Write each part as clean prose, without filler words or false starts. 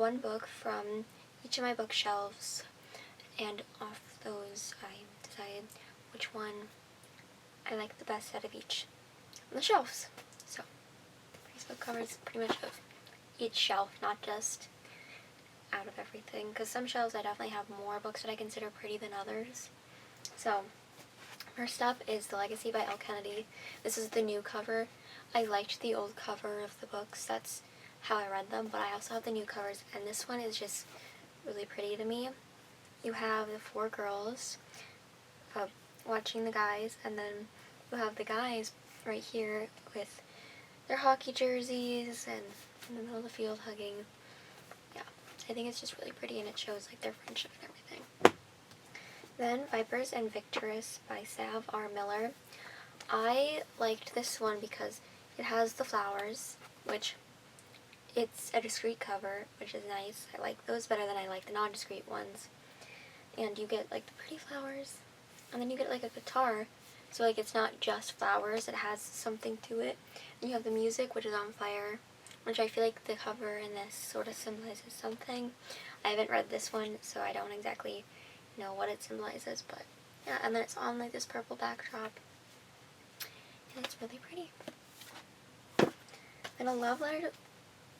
one book from each of my bookshelves, and off those I decided which one I liked the best out of each on the shelves. So this book covers pretty much of each shelf, not just out of everything, because some shelves I definitely have more books that I consider pretty than others. So first up is The Legacy by L. Kennedy. This is the new cover. I liked the old cover of the books, that's how I read them, but I also have the new covers, and this one is just really pretty to me. You have the 4 girls watching the guys, and then you have the guys right here with their hockey jerseys and in the middle of the field hugging. Yeah, I think it's just really pretty, and it shows like their friendship and everything. Then Vipers and Victorious by Sav R. Miller. I liked this one because it has the flowers, which it's a discreet cover, which is nice. I like those better than I like the non-discreet ones. And you get like the pretty flowers, and then you get like a guitar, so like it's not just flowers, it has something to it. And you have the music, which is on fire, which I feel like the cover in this sort of symbolizes something. I haven't read this one, so I don't exactly know what it symbolizes, but yeah. And then it's on like this purple backdrop, and it's really pretty. Then A Love Letter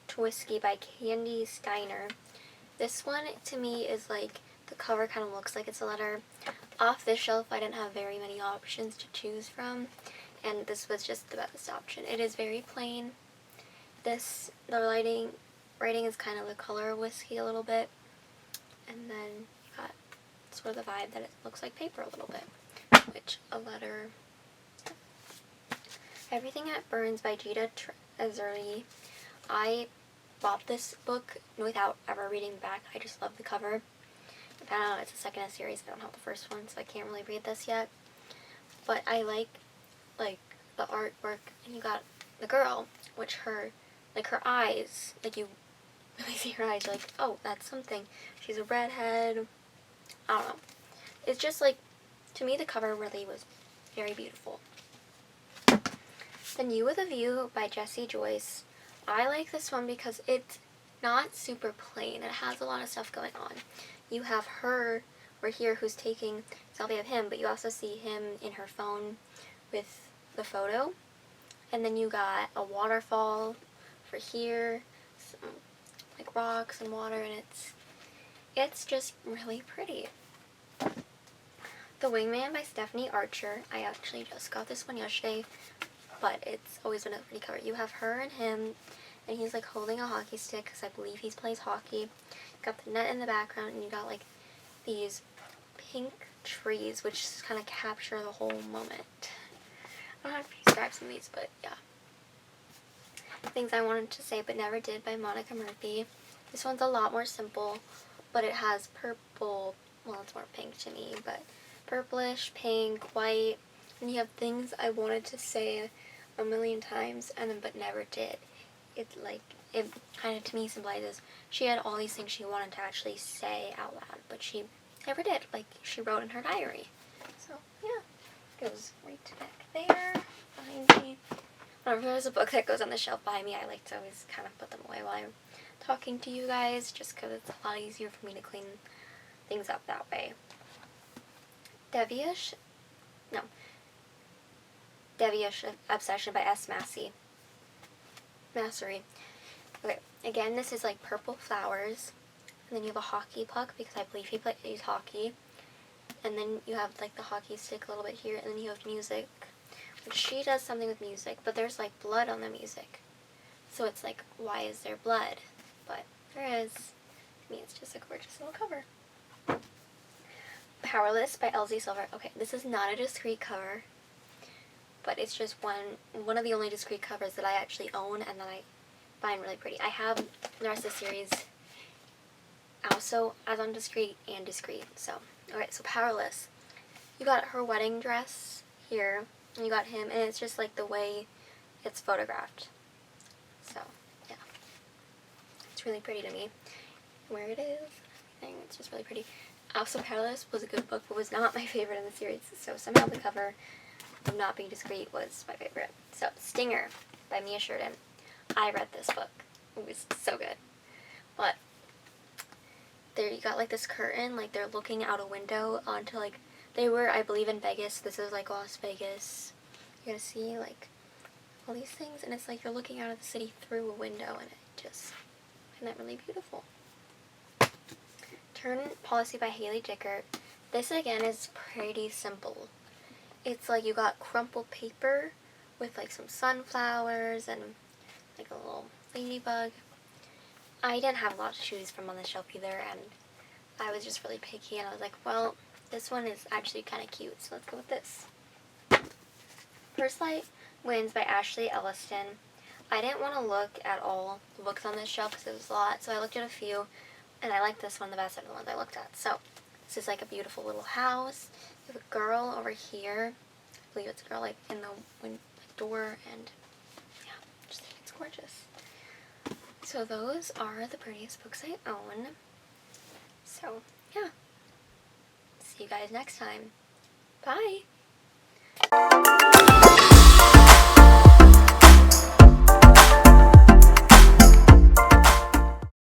to Whiskey by Candy Steiner. This one to me is like, the cover kind of looks like it's a letter. Off this shelf I didn't have very many options to choose from, and this was just the best option. It is very plain. The writing is kind of the color of whiskey a little bit, and then you got sort of the vibe that it looks like paper a little bit, which a letter. Everything That Burns by Gita Azurli. I bought this book without ever reading the back. I just love the cover. I found out it's the second in a series. I don't have the first one, so I can't really read this yet. But I like the artwork, and you got the girl, which her eyes, like you really see her eyes, like, oh, that's something. She's a redhead. I don't know. It's just like, to me the cover really was very beautiful. Then You With a View by Jessie Joyce. I like this one because it's not super plain. It has a lot of stuff going on. You have her right here who's taking a selfie of him, but you also see him in her phone with the photo. And then you got a waterfall for here, some like rocks and water, and it's just really pretty. The Wingman by Stephanie Archer. I actually just got this one yesterday, but it's always been a pretty cover. You have her and him, and he's like holding a hockey stick, because I believe he plays hockey. You got the net in the background, and you got like these pink trees, which kind of capture the whole moment. I don't have to describe some of these, but yeah. Things I Wanted to Say But Never Did by Monica Murphy. This one's a lot more simple, but it has purple, well, it's more pink to me, but purplish, pink, white, and you have Things I Wanted to Say a million times, and then but never did. It kind of to me symbolizes she had all these things she wanted to actually say out loud, but she never did, like she wrote in her diary. So yeah, goes right back there behind me. Whenever there's a book that goes on the shelf behind me, I like to always kind of put them away while I'm talking to you guys, just because it's a lot easier for me to clean things up that way. Devious Obsession by S. Massery. Okay, again, this is like purple flowers, and then you have a hockey puck, because I believe he plays hockey, and then you have like the hockey stick a little bit here, and then you have music, which she does something with music, but there's like blood on the music, so it's like, why is there blood? But there is. To me, it's just a gorgeous little cover. Powerless by Elsie Silver. Okay, this is not a discreet cover, but it's just one of the only discreet covers that I actually own and that I find really pretty. I have the rest of the series also as on discreet and discreet. So, okay, so Powerless. You got her wedding dress here, and you got him, and it's just like the way it's photographed. So, yeah. It's really pretty to me. Where it is, everything, it's just really pretty. Also, Pettiest was a good book, but was not my favorite in the series, so somehow the cover of Not Being Discreet was my favorite. So, Stinger by Mia Sheridan. I read this book. It was so good. But there you got like this curtain, like they're looking out a window onto like, they were, I believe, in Vegas. This is like Las Vegas. You're gonna see like all these things, and it's like you're looking out of the city through a window, and it just, isn't that really beautiful? Turn Policy by Haley Dickert. This again is pretty simple. It's like you got crumpled paper with like some sunflowers and like a little ladybug. I didn't have a lot to choose from on the shelf either, and I was just really picky, and I was like, well, this one is actually kind of cute, so let's go with this. First Light Wins by Ashley Elliston. I didn't want to look at all the books on this shelf because it was a lot, so I looked at a few, and I liked this one the best out of the ones I looked at. So, this is like a beautiful little house. You have a girl over here. I believe it's a girl like in the door, and yeah, I just think it's gorgeous. So those are the prettiest books I own. So, yeah. See you guys next time. Bye!